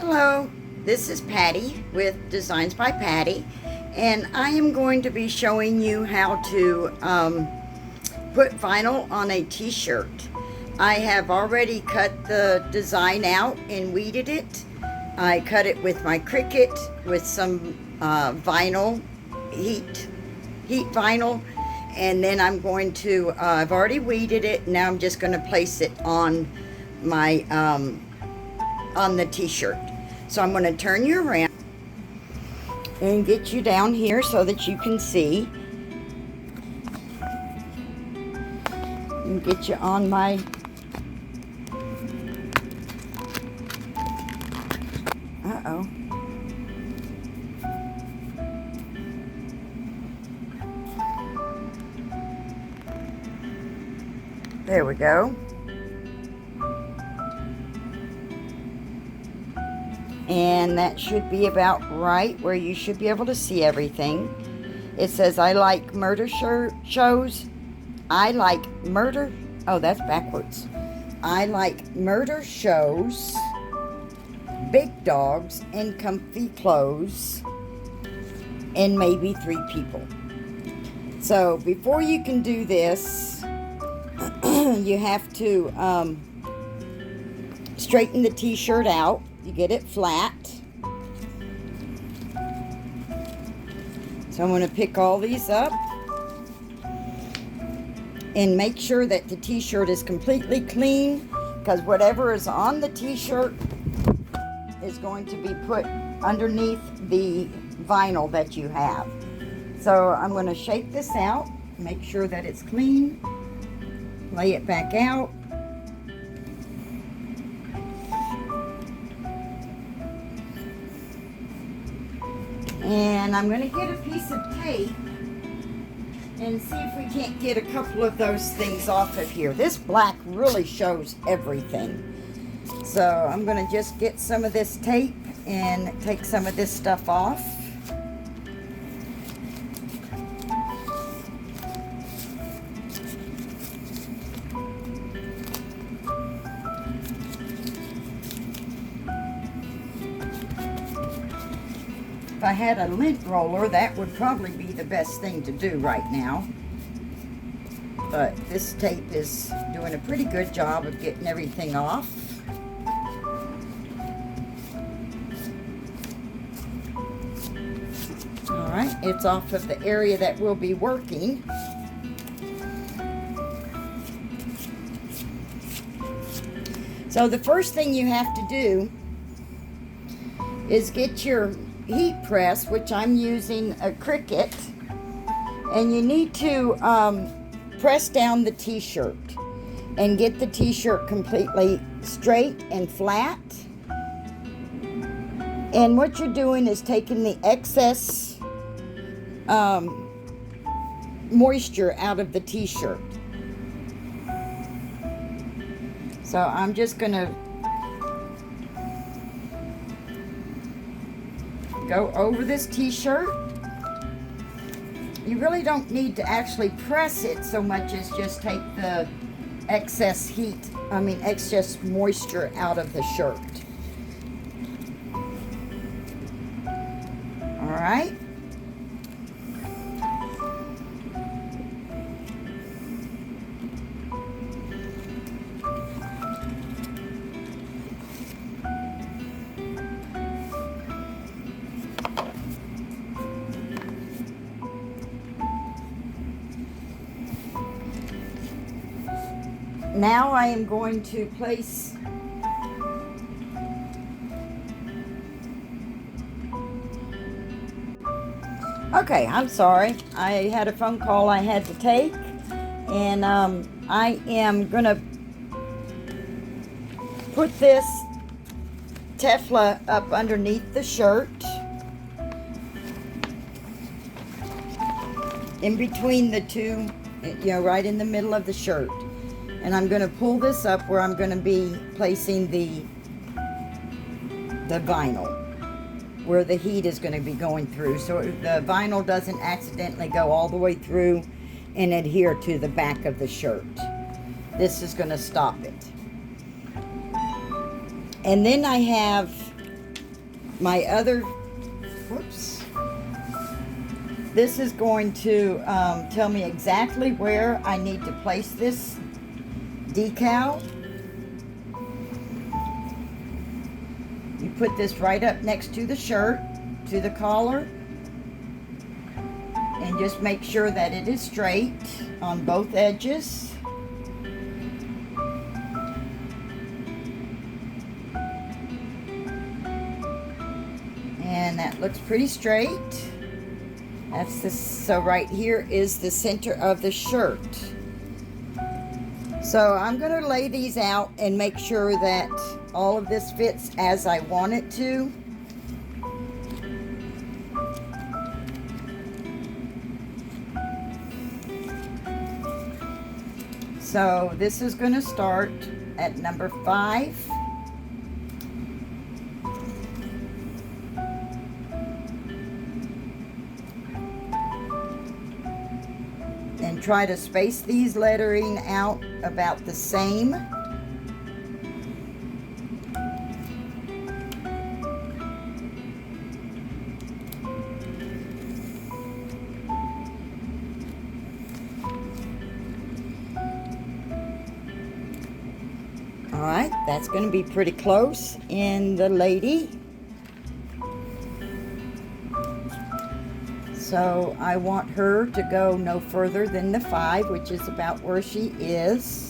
Hello, this is Patty with Designs by Patty, and I am going to be showing you how to put vinyl on a t-shirt. I have already cut the design out and weeded it. I cut it with my Cricut with some vinyl, heat vinyl, and then I'm going to, I've already weeded it, now I'm just going to place it on my, on the t-shirt. So I'm going to turn you around and get you down here so that you can see. And get you on my There we go. And that should be about right where you should be able to see everything. It says, I like murder shows. I like murder. Oh, that's backwards. I like murder shows, big dogs, and comfy clothes, and maybe 3 people. So before you can do this, you have to straighten the t-shirt out. You get it flat. So I'm going to pick all these up and make sure that the t-shirt is completely clean, because whatever is on the t-shirt is going to be put underneath the vinyl that you have. So I'm going to shake this out, make sure that it's clean, lay it back out. And I'm going to get a piece of tape and see if we can't get a couple of those things off of here. This black really shows everything. So I'm going to just get some of this tape and take some of this stuff off. If I had a lint roller, that would probably be the best thing to do right now. But this tape is doing a pretty good job of getting everything off. Alright, it's off of the area that we'll be working. So the first thing you have to do is get your heat press, which I'm using a Cricut, and you need to press down the t-shirt and get the t-shirt completely straight and flat. And what you're doing is taking the excess moisture out of the t-shirt. So I'm just gonna go over this t-shirt. You really don't need to actually press it so much as just take the excess excess moisture out of the shirt. All right. Now I am going to place okay, I'm sorry. I had a phone call I had to take, and I am gonna put this Tefla up underneath the shirt, in between the two, right in the middle of the shirt. And I'm going to pull this up where I'm going to be placing the vinyl, where the heat is going to be going through, so the vinyl doesn't accidentally go all the way through and adhere to the back of the shirt. This is going to stop it. And then I have my other, whoops, this is going to tell me exactly where I need to place this decal. You put this right up next to the shirt, to the collar, and just make sure that it is straight on both edges. And that looks pretty straight. That's the, so right here is the center of the shirt. So I'm going to lay these out and make sure that all of this fits as I want it to. So this is going to start at number 5. And try to space these lettering out about the same. All right, that's going to be pretty close in the lady. So I want her to go no further than the 5, which is about where she is.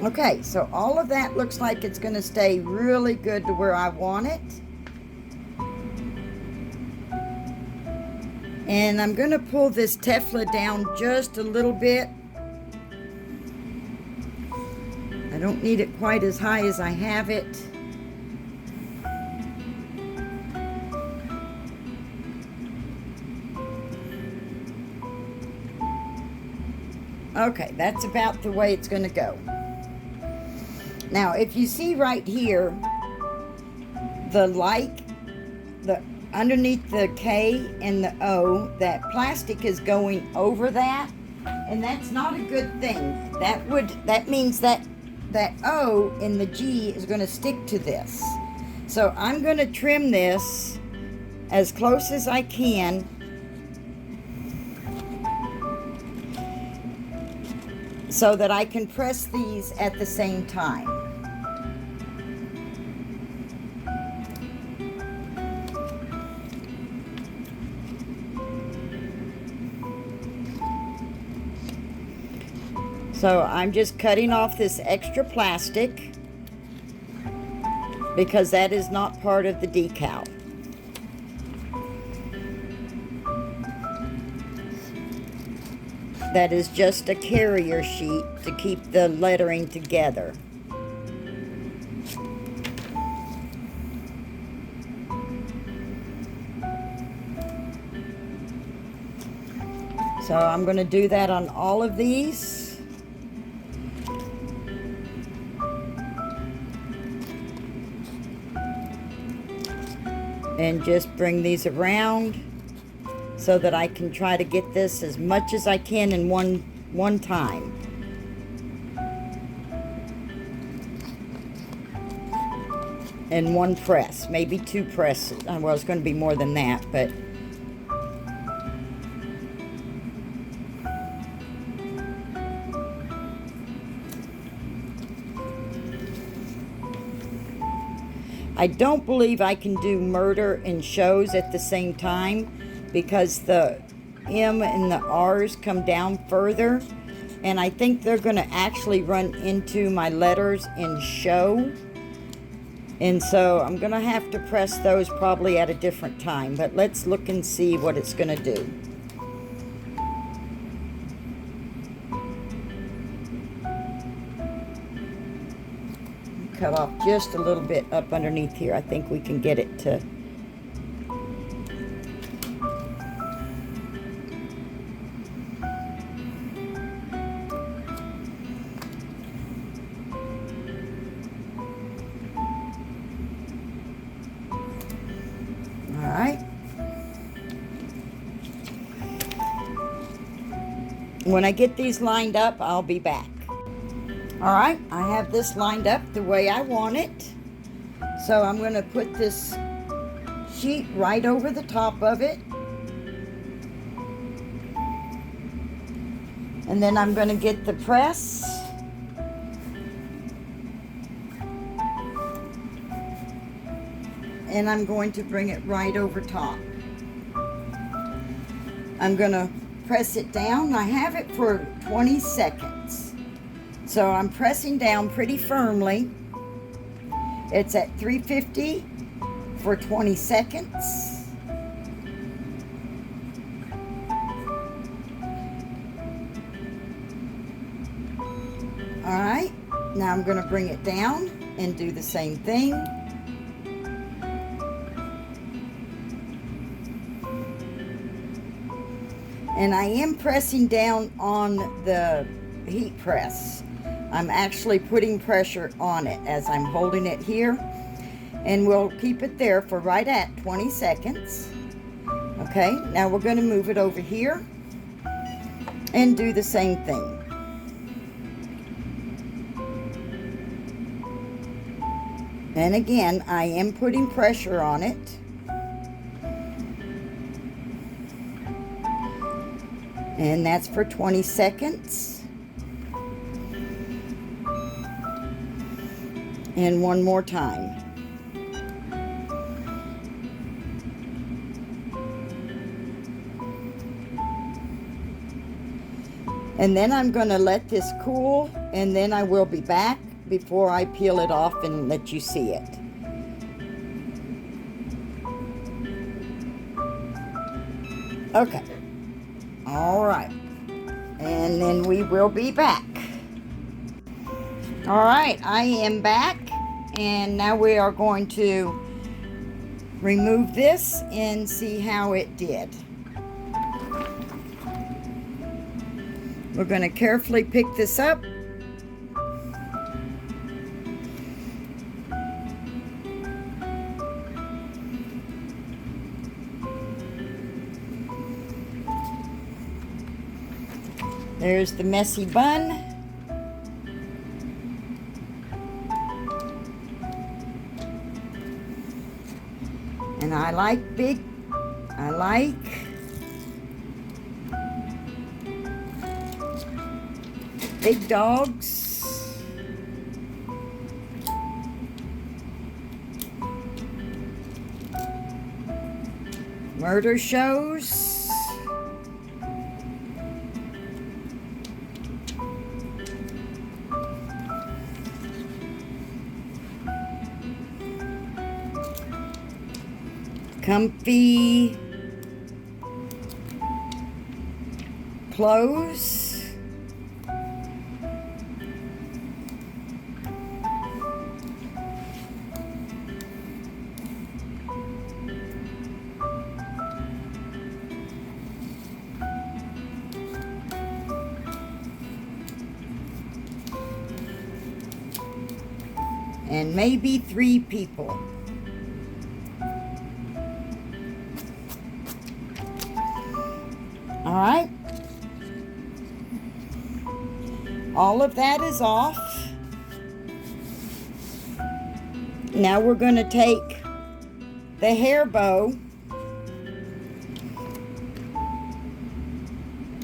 Okay, so all of that looks like it's going to stay really good to where I want it. And I'm going to pull this Tefla down just a little bit. I don't need it quite as high as I have it. Okay, that's about the way it's going to go. Now, if you see right here, the underneath the K and the O, that plastic is going over that, and that's not a good thing. That means that O and the G is going to stick to this. So I'm going to trim this as close as I can. So that I can press these at the same time. So I'm just cutting off this extra plastic because that is not part of the decal. That is just a carrier sheet to keep the lettering together. So I'm going to do that on all of these. And just bring these around so that I can try to get this as much as I can in one time. In one press, maybe 2 presses. Well, it's going to be more than that, but I don't believe I can do murder and shows at the same time because the M and the R's come down further, and I think they're going to actually run into my letters in show, and so I'm going to have to press those probably at a different time, but let's look and see what it's going to do. Cut off just a little bit up underneath here. I think we can get it to When I get these lined up, I'll be back. All right, I have this lined up the way I want it. So I'm going to put this sheet right over the top of it. And then I'm going to get the press. And I'm going to bring it right over top. I'm going to press it down. I have it for 20 seconds. So I'm pressing down pretty firmly. It's at 350 for 20 seconds. All right, now I'm going to bring it down and do the same thing. And I am pressing down on the heat press. I'm actually putting pressure on it as I'm holding it here. And we'll keep it there for right at 20 seconds. Okay, now we're going to move it over here and do the same thing. And again, I am putting pressure on it. And that's for 20 seconds. And one more time. And then I'm going to let this cool, and then I will be back before I peel it off and let you see it. Okay. All right. And then we will be back. All right, I am back, and now we are going to remove this and see how it did. We're going to carefully pick this up. There's the messy bun. And I like big dogs. Murder shows. Comfy clothes. And maybe 3 people. All right. All of that is off. Now we're going to take the hair bow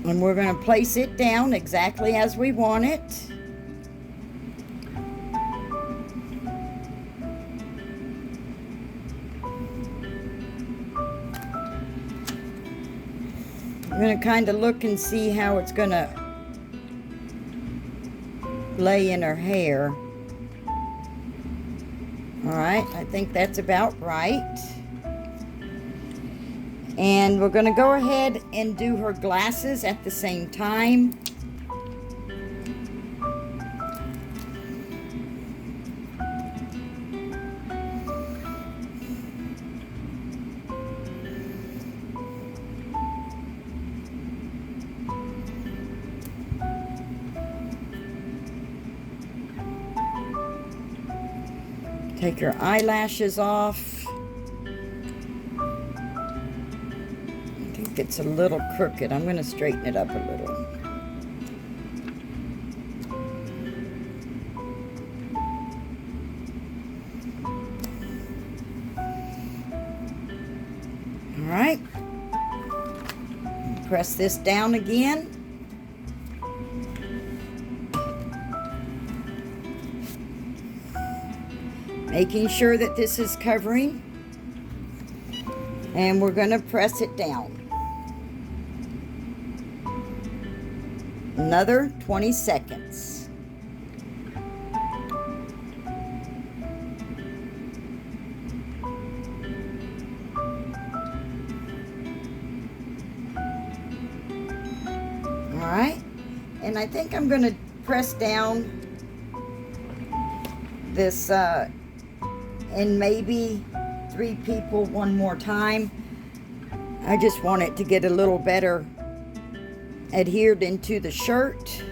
and we're going to place it down exactly as we want it. I'm going to kind of look and see how it's going to lay in her hair. All right, I think that's about right. And we're going to go ahead and do her glasses at the same time. Take her eyelashes off. I think it's a little crooked. I'm going to straighten it up a little. press this down again. Making sure that this is covering. And we're going to press it down. Another 20 seconds. All right, and I think I'm going to press down this and maybe 3 people one more time. I just want it to get a little better adhered into the shirt.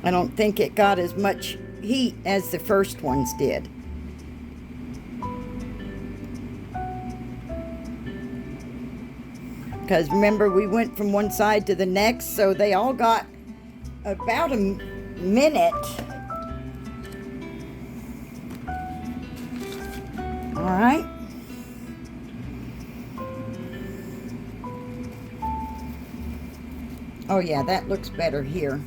I don't think it got as much heat as the first ones did. Because remember, we went from one side to the next, so they all got about a minute. All right. Oh yeah, that looks better here.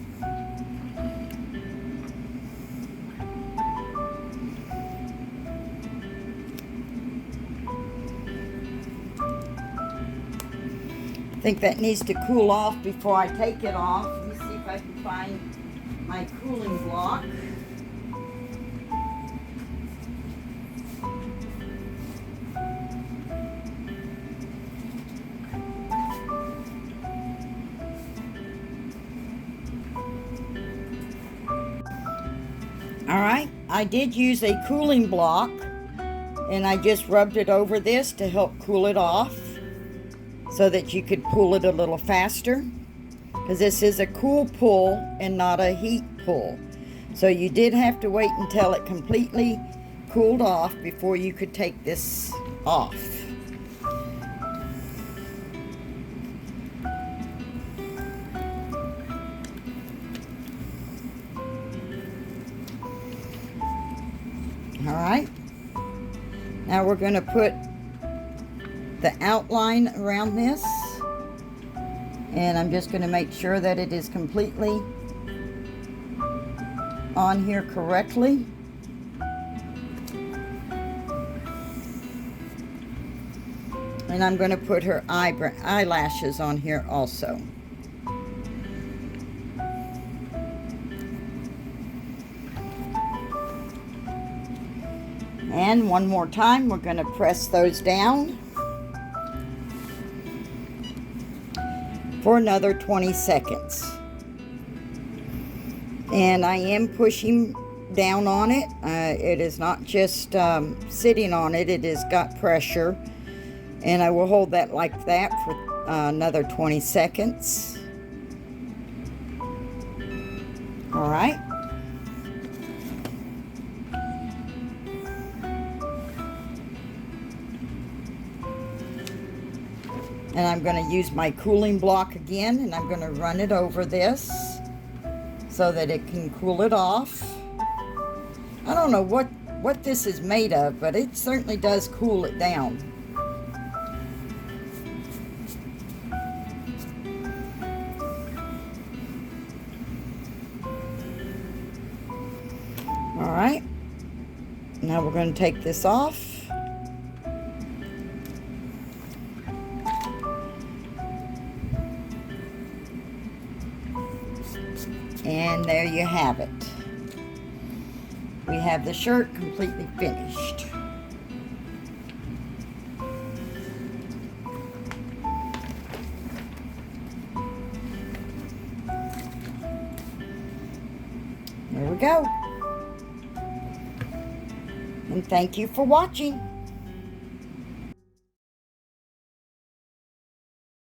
I think that needs to cool off before I take it off. Let me see if I can find my cooling block. Alright, I did use a cooling block, and I just rubbed it over this to help cool it off, so that you could pull it a little faster, because this is a cool pull and not a heat pull. So you did have to wait until it completely cooled off before you could take this off. All right, now we're going to put the outline around this, and I'm just going to make sure that it is completely on here correctly. And I'm going to put her eyelashes on here also. And one more time, we're going to press those down for another 20 seconds. And I am pushing down on it. It is not just sitting on it, it has got pressure. And I will hold that like that for another 20 seconds. All right. And I'm going to use my cooling block again, and I'm going to run it over this so that it can cool it off. I don't know what this is made of, but it certainly does cool it down. All right, now we're going to take this off. And there you have it. We have the shirt completely finished. There we go. And thank you for watching.